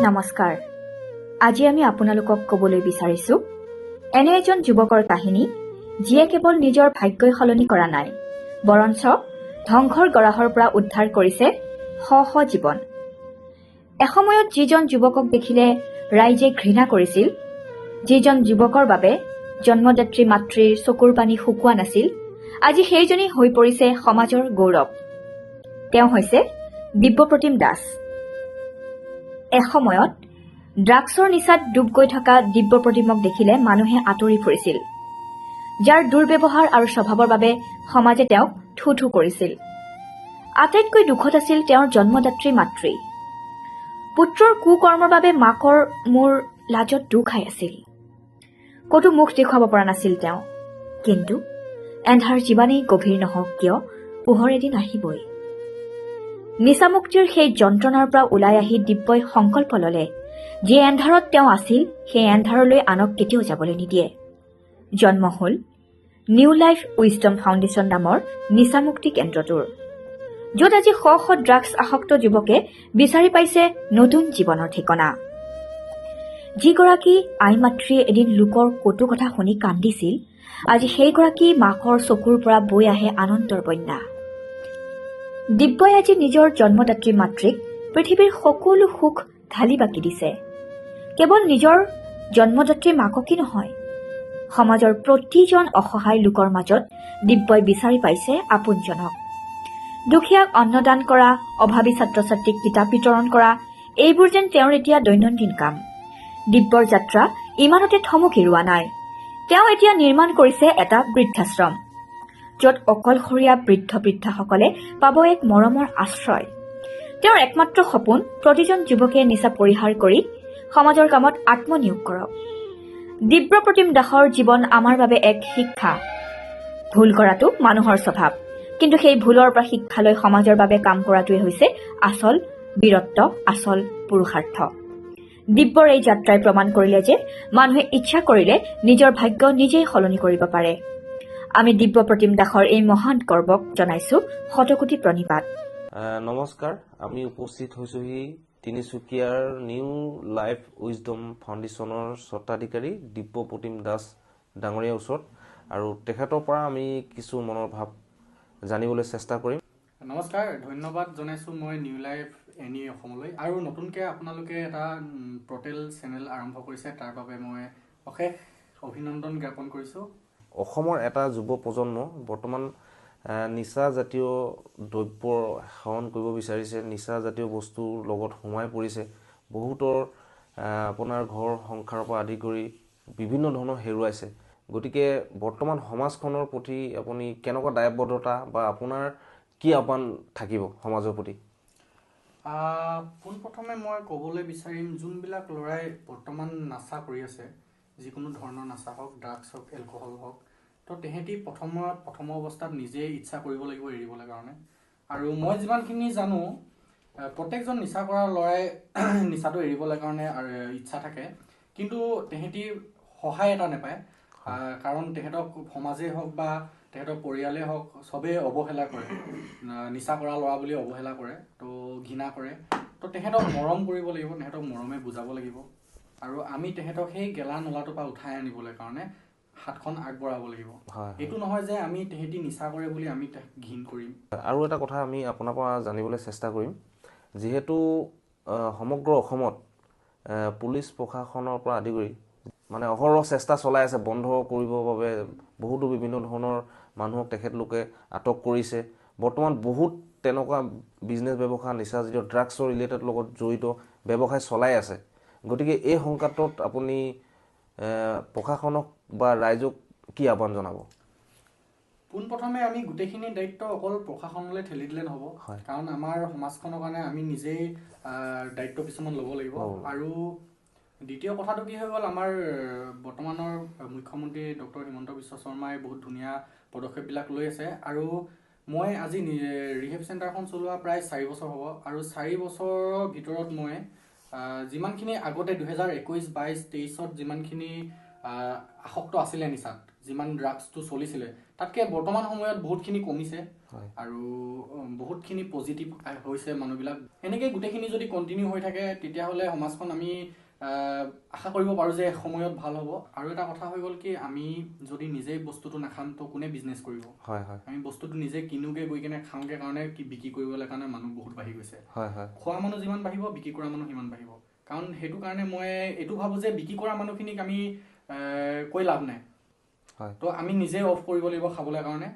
নমস্কাৰ। আজি আমি আপোনালোকক ক'বলৈ বিচাৰিছোঁ এনে এজন যুৱকৰ কাহিনী যিয়ে কেৱল নিজৰ ভাগ্যই সলনি কৰা নাই, বৰঞ্চ ধ্বংসৰ গৰাহৰ পৰা উদ্ধাৰ কৰিছে শ শ জীৱন। এসময়ত যিজন যুৱকক দেখিলে ৰাইজে ঘৃণা কৰিছিল, যিজন যুৱকৰ বাবে জন্মদাত্ৰী মাতৃৰ চকুৰ পানী শুকোৱা নাছিল, আজি সেইজনেই হৈ পৰিছে সমাজৰ গৌৰৱ। তেওঁ হৈছে দিব্যপ্ৰতিম দাস। এসময়ত ড্ৰাগছৰ নিচাত ডুব গৈ থকা দিব্যপ্ৰতিমক দেখিলে মানুহে আঁতৰি ফুৰিছিল, যাৰ দুৰ্ব্যৱহাৰ আৰু স্বভাৱৰ বাবে সমাজে তেওঁক থু থু কৰিছিল। আটাইতকৈ দুখত আছিল তেওঁৰ জন্মদাত্ৰী মাতৃ। পুত্ৰৰ কুকৰ্মৰ বাবে মাকৰ মূৰ লাজত দুখ খাই আছিল। ক'তো মুখ দেখুৱাব পৰা নাছিল তেওঁ। কিন্তু এন্ধাৰ যিমানেই গভীৰ নহওক কিয়, পোহৰ এদিন আহিবই। নিচামুক্তিৰ সেই যন্ত্ৰণাৰ পৰা ওলাই আহি দিব্যই সংকল্প ললে, যি এন্ধাৰত তেওঁ আছিল সেই এন্ধাৰলৈ আনক কেতিয়াও যাবলৈ নিদিয়ে। জন্ম হল নিউ লাইফ উইজডম ফাউণ্ডেশ্যন নামৰ নিচামুক্তি কেন্দ্ৰটোৰ, য'ত আজি শ শ ড্ৰাগছ আসক্ত যুৱকে বিচাৰি পাইছে নতুন জীৱনৰ ঠিকনা। যিগৰাকী আই মাতৃয়ে এদিন লোকৰ কটু কথা শুনি কান্দিছিল, আজি সেইগৰাকী মাকৰ চকুৰ পৰা বৈ আহে আনন্দৰ বন্যা। দিব্যই আজি নিজৰ জন্মদাত্ৰী মাতৃক পৃথিৱীৰ সকলো সুখ ঢালি বাকি দিছে। কেৱল নিজৰ জন্মদাত্ৰী মাককেই নহয়, সমাজৰ প্ৰতিজন অসহায় লোকৰ মাজত দিব্যই বিচাৰি পাইছে আপোনজনক। দুখীয়াক অন্নদান কৰা, অভাৱী ছাত্ৰ ছাত্ৰীক কিতাপ বিতৰণ কৰা, এইবোৰ যেন তেওঁৰ এতিয়া দৈনন্দিন কাম। দিব্যৰ যাত্ৰা ইমানতে থমকি ৰোৱা নাই। তেওঁ এতিয়া নিৰ্মাণ কৰিছে এটা বৃদ্ধাশ্ৰম, য'ত অকলশৰীয়া বৃদ্ধ বৃদ্ধাসকলে পাব এক মৰমৰ আশ্ৰয়। তেওঁৰ একমাত্ৰ সপোন প্ৰতিজন যুৱকে নিচা পৰিহাৰ কৰি সমাজৰ কামত আত্মনিয়োগ কৰক। দিব্যপ্ৰতিম দাসৰ জীৱন আমাৰ বাবে এক শিক্ষা। ভুল কৰাটো মানুহৰ স্বভাৱ, কিন্তু সেই ভুলৰ পৰা শিক্ষা লৈ সমাজৰ বাবে কাম কৰাটোৱে হৈছে আচল বীৰত্ব, আচল পুৰুষাৰ্থ। দিব্যৰ এই যাত্ৰাই প্ৰমাণ কৰিলে যে মানুহে ইচ্ছা কৰিলে নিজৰ ভাগ্য নিজেই সলনি কৰিব পাৰে। আমি দিব্যপ্ৰতিম দাসৰ এই মহান গৌৰৱক জনাইছো শতকোটি প্ৰণিপাত। নমস্কাৰ, আমি উপস্থিত হৈছোহি তিনিচুকীয়াৰ নিউ লাইফ উইজডম ফাউণ্ডেশ্যনৰ স্বত্বাধিকাৰী দিব্যপ্ৰতিম দাস ডাঙৰীয়াৰ ওচৰত, আৰু তেখেতৰ পৰা আমি কিছু মনৰ ভাৱ জানিবলৈ চেষ্টা কৰিম। নমস্কাৰ, ধন্যবাদ জনাইছোঁ মই নিউ লাইফ এনি অসমলৈ। আৰু নতুনকৈ আপোনালোকে এটা পৰ্টেল চেনেল আৰম্ভ কৰিছে, তাৰ বাবে মই অশেষ অভিনন্দন জ্ঞাপন কৰিছোঁ। অসমৰ এটা যুৱ প্ৰজন্ম বৰ্তমান নিচা জাতীয় দ্ৰব্য সেৱন কৰিব বিচাৰিছে, নিচা জাতীয় বস্তুৰ লগত সোমাই পৰিছে। বহুতৰ আপোনাৰ ঘৰ সংসাৰৰ পৰা আদি কৰি বিভিন্ন ধৰণৰ হেৰুৱাইছে। গতিকে বৰ্তমান সমাজখনৰ প্ৰতি আপুনি কেনেকুৱা দায়বদ্ধতা বা আপোনাৰ কি আহ্বান থাকিব সমাজৰ প্ৰতি? পোনপ্ৰথমে মই ক'বলৈ বিচাৰিম, যোনবিলাক ল'ৰাই বৰ্তমান নাচা কৰি আছে, যিকোনো ধৰণৰ নাচা হওক, ড্ৰাগছ হওক, এলকহল হওক, তো তেহেঁতি প্ৰথম অৱস্থাত নিজেই ইচ্ছা কৰিব লাগিব এৰিবলৈ কাৰণে। আৰু মই যিমানখিনি জানো, প্ৰত্যেকজন নিচা কৰা ল'ৰাই নিচাটো এৰিবলৈ কাৰণে ইচ্ছা থাকে, কিন্তু তেহেঁতি সহায় এটা নাপায়। কাৰণ তেহেঁতক সমাজেই হওক বা তেহেঁতৰ পৰিয়ালেই হওক, চবেই অৱহেলা কৰে। নিচা কৰা ল'ৰা বুলি অৱহেলা কৰে, তো ঘৃণা কৰে। তো তেহেঁতক মৰম কৰিব লাগিব, তেহেঁতক মৰমে বুজাব লাগিব। আৰু আমি তেহেঁতক সেই গেলা নলাটোৰ পৰা উঠাই আনিবলৈ কাৰণে হাতখন আগবঢ়াব লাগিব। এইটো নহয় যে আমি তেহেঁতি নিচা কৰে বুলি আমি ঘৃণ কৰিম। আৰু এটা কথা আমি আপোনাৰ পৰা জানিবলৈ চেষ্টা কৰিম, যিহেতু সমগ্ৰ অসমত পুলিচ প্ৰশাসনৰ পৰা আদি কৰি মানে অহৰহ চেষ্টা চলাই আছে বন্ধ কৰিবৰ বাবে। বহুতো বিভিন্ন ধৰণৰ মানুহক তেখেতলোকে আটক কৰিছে। বৰ্তমান বহুত তেনেকুৱা বিজনেছ ব্যৱসায়, নিচাজাতীয় ড্ৰাগছৰ ৰিলেটেড লগত জড়িত ব্যৱসায় চলাই আছে। গতিকে এই সংঘাতত আপুনি প্ৰশাসনক বা ৰাইজক কি আহ্বান জনাব? পোনপ্ৰথমে আমি গোটেইখিনি দায়িত্ব অকল প্ৰশাসনলৈ ঠেলি দিলে নহ'ব, কাৰণ আমাৰ সমাজখনৰ কাৰণে আমি নিজেই দায়িত্ব কিছুমান ল'ব লাগিব। আৰু দ্বিতীয় কথাটো কি হৈ গ'ল, আমাৰ বৰ্তমানৰ মুখ্যমন্ত্ৰী ডক্টৰ হিমন্ত বিশ্ব শৰ্মাই বহুত ধুনীয়া পদক্ষেপবিলাক লৈ আছে। আৰু মই আজি ৰিহেব চেণ্টাৰখন চলোৱা প্ৰায় 4 বছৰ হ'ব, আৰু 4 বছৰৰ ভিতৰত মই যিমানখিনি আগতে 2021, 22, 23ত যিমানখিনি আসক্ত আছিলে নিচাত, যিমান ড্ৰাগছটো চলিছিলে, তাতকৈ বৰ্তমান সময়ত বহুতখিনি কমিছে হয় আৰু বহুতখিনি পজিটিভ হৈছে মানুহবিলাক। এনেকৈ গোটেইখিনি যদি কণ্টিনিউ হৈ থাকে তেতিয়াহ'লে সমাজখন আমি আশা কৰিব পাৰোঁ যে সময়ত ভাল হ'ব। আৰু এটা কথা হৈ গ'ল কি, আমি যদি নিজেই বস্তুটো নাখাম তো কোনে বিজনেছ কৰিব? হয় হয় আমি বস্তুটো নিজে কিনোগে, গৈ কিনে খাওঁগে কাৰণে কি বিক্ৰী কৰিবলৈ কাৰণে মানুহ বহুত বাঢ়ি গৈছে। হয় হয় খোৱা মানুহ যিমান বাঢ়িব, বিক্ৰী কৰা মানুহ সিমান বাঢ়িব। কাৰণ সেইটো কাৰণে মই এইটো ভাবোঁ যে বিক্ৰী কৰা মানুহখিনিক আমি কৈ লাভ নাই। হয় তো আমি নিজে অফ কৰিব লাগিব খাবলৈ কাৰণে।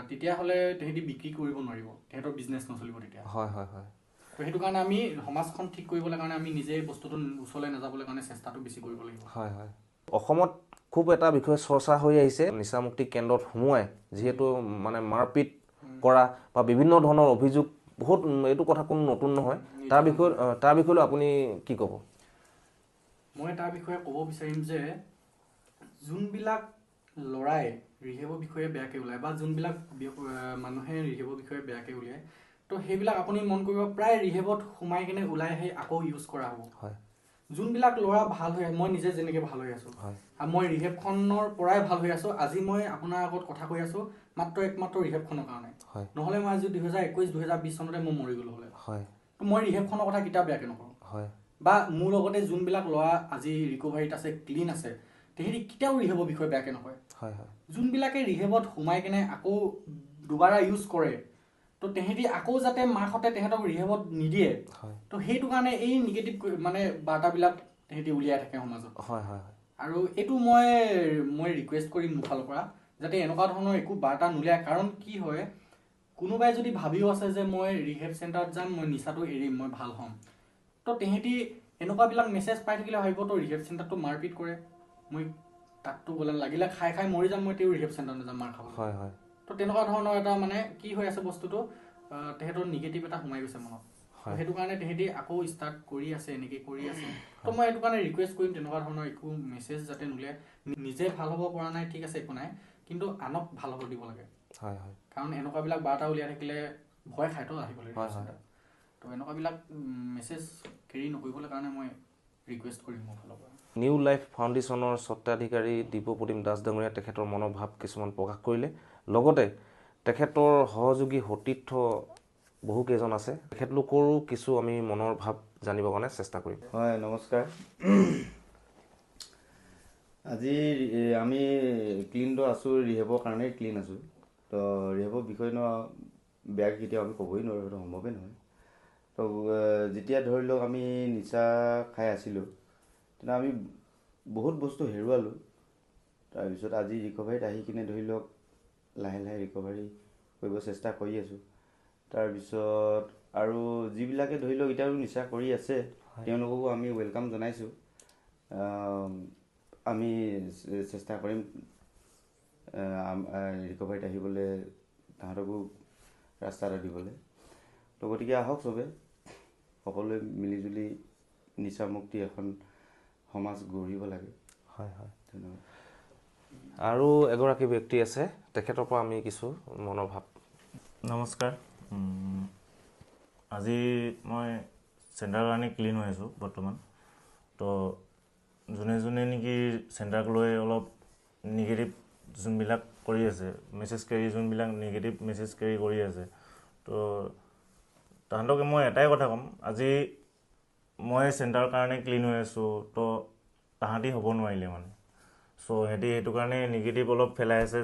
তেতিয়াহ'লে তেহেঁতি বিক্ৰী কৰিব নোৱাৰিব, তেহেঁতৰ বিজনেছ নচলিব তেতিয়া। হয় হয় হয় তো সেইটো কাৰণে আমি সমাজখন ঠিক কৰিবলৈ কাৰণে আমি নিজে বস্তুটো ওচৰলৈ নাযাবলৈ কাৰণে চেষ্টাটো বেছি কৰিব লাগিব। হয় হয় অসমত খুব এটা বিষয় চৰ্চা হৈ আহিছে, নিচামুক্তি কেন্দ্ৰত সোমোৱাই যিহেতু মানে মাৰপিট কৰা বা বিভিন্ন ধৰণৰ অভিযোগ বহুত, এইটো কথা কোনো নতুন নহয়। তাৰ বিষয়ে আপুনি কি ক'ব? মই তাৰ বিষয়ে ক'ব বিচাৰিম যে যোনবিলাক ল'ৰাই ৰিহেবৰ বিষয়ে বেয়াকৈ ওলায় বা যোনবিলাক মানুহে ৰিহেবৰ বিষয়ে বেয়াকৈ উলিয়ায়, তো সেইবিলাক আপুনি মন কৰিব প্ৰায় ৰিহেবত সোমাই কিনে ওলাই আহি আকৌ ইউজ কৰা হ'ব। হয় যোনবিলাক ল'ৰা ভাল হৈ, মই নিজে যেনেকৈ ভাল হৈ আছোঁ, হয় আৰু মই ৰিহেবখনৰ পৰাই ভাল হৈ আছোঁ। আজি মই আপোনাৰ আগত কথা কৈ আছোঁ একমাত্ৰ ৰিহেবখনৰ কাৰণে। হয় নহ'লে মই আজি 2021, 2020 চনতে মই মৰি গ'লো হ'লে। হয় তো মই ৰিহেবখনৰ কথা কেতিয়াও বেয়াকৈ নকৰোঁ। হয় বা মোৰ লগতে যোনবিলাক ল'ৰা আজি ৰিকভাৰীত আছে, ক্লিন আছে, তেহেঁতি কেতিয়াও ৰিহেবৰ বিষয়ে বেয়াকৈ নকয়। হয় হয় যোনবিলাকে ৰিহেবত সোমাই কিনে আকৌ দুবাৰা ইউজ কৰে, তো তেহেঁতি আকৌ যাতে মাকহঁতে তেহেঁতক ৰিহেবত নিদিয়ে, হয় তো সেইটো কাৰণে এই নিগেটিভ মানে বাৰ্তাবিলাক তেহেঁতি উলিয়াই থাকে সমাজত। হয় হয় আৰু এইটো মই ৰিকুৱেষ্ট কৰিম মোৰ ফালৰ পৰা যাতে এনেকুৱা ধৰণৰ একো বাৰ্তা নোলিয়ায়। কাৰণ কি হয়, কোনোবাই যদি ভাবিও আছে যে মই ৰিহেব চেণ্টাৰত যাম, মই নিচাটো এৰিম, মই ভাল হ'ম, তো তেহেঁতি এনেকুৱাবিলাক মেছেজ পাই থাকিলে ভাবিব তো ৰিহেব চেণ্টাৰটো মাৰপিট কৰে, মই তাততো গ'লে লাগিলে খাই মৰি যাম, মই তেওঁ ৰিহেব চেণ্টাৰ নাযাম মাৰ খাবলৈ। হয় হয় তো তেনেকুৱা ধৰণৰ এটা মানে কি হৈ আছে বস্তুটো, তেহেঁতৰ নিগেটিভ এটা সোমাই গৈছে মনত। তো হয় সেইটো কাৰণে তেহেঁতি আকৌ ষ্টাৰ্ট কৰি আছে, এনেকৈ কৰি আছে। তো মই সেইটো কাৰণে ৰিকুৱেষ্ট কৰিম তেনেকুৱা ধৰণৰ একো মেছেজ যাতে নোলিয়ায়। নিজে ভাল হ'ব পৰা নাই ঠিক আছে, একো নাই, কিন্তু আনক ভাল হ'ব দিব লাগে। হয় হয় কাৰণ এনেকুৱাবিলাক বাৰ্তা উলিয়াই থাকিলে ভয় খায়তো আহিবলৈ হয় ৰিহেব চেণ্টাৰ। তো এনেকুৱাবিলাক মেছেজ কেৰি নকৰিবলৈ কাৰণে মই ৰিকুৱেষ্ট কৰিম মোৰ ফালৰ পৰা। নিউ লাইফ ফাউণ্ডেশ্যনৰ স্বত্বাধিকাৰী দিব্যপ্ৰতিম দাস ডাঙৰীয়া তেখেতৰ মনোভাৱ কিছুমান প্ৰকাশ কৰিলে। লগতে তেখেতৰ সহযোগী সতীৰ্থ বহুকেইজন আছে, তেখেতলোকৰো কিছু আমি মনৰ ভাৱ জানিবৰ কাৰণে চেষ্টা কৰিম। হয়, নমস্কাৰ। আজি আমি ক্লিনটো আছোঁ, ৰিহেবৰ কাৰণেই ক্লিন আছোঁ। তো ৰিহেবৰ বিষয়ে বেয়া কেতিয়াও আমি ক'বই নোৱাৰোঁ, সেইটো সম্ভৱেই নহয়। তো যেতিয়া ধৰি লওক আমি নিচা খাই আছিলোঁ, তেতিয়া আমি বহুত বস্তু হেৰুৱালোঁ। তাৰপিছত আজি ৰিকভাৰীত আহি কিনে ধৰি লওক লাহে লাহে ৰিকভাৰী কৰিব চেষ্টা কৰি আছোঁ। তাৰপিছত আৰু যিবিলাকে ধৰি লওক এতিয়াও নিচা কৰি আছে, তেওঁলোককো আমি ৱেলকাম জনাইছোঁ। আমি চেষ্টা কৰিম ৰিকভাৰীত আহিবলৈ, তাহাঁতকো ৰাস্তা এটা দিবলৈ। তো গতিকে আহক চবে, সকলোৱে মিলিজুলি নিচামুক্তি এখন সমাজ গঢ়িব লাগে। হয় হয় ধন্যবাদ। আৰু এগৰাকী ব্যক্তি আছে, তেখেতৰ পৰা আমি কিছু মনৰ ভাৱ। নমস্কাৰ। আজি মই চেণ্টাৰৰ কাৰণে ক্লিন হৈ আছোঁ বৰ্তমান। তো যোনে নেকি চেণ্টাৰক লৈ অলপ নিগেটিভ যোনবিলাক কৰি আছে, মেছেজ কেৰি যোনবিলাক নিগেটিভ মেছেজ কেৰি কৰি আছে, তো তাহাঁতকে মই এটাই কথা ক'ম, আজি মই চেণ্টাৰৰ কাৰণে ক্লিন হৈ আছোঁ, তো তাহাঁতি হ'ব নোৱাৰিলে মানে। চ' সিহঁতি সেইটো কাৰণে নিগেটিভ অলপ ফেলাই আছে।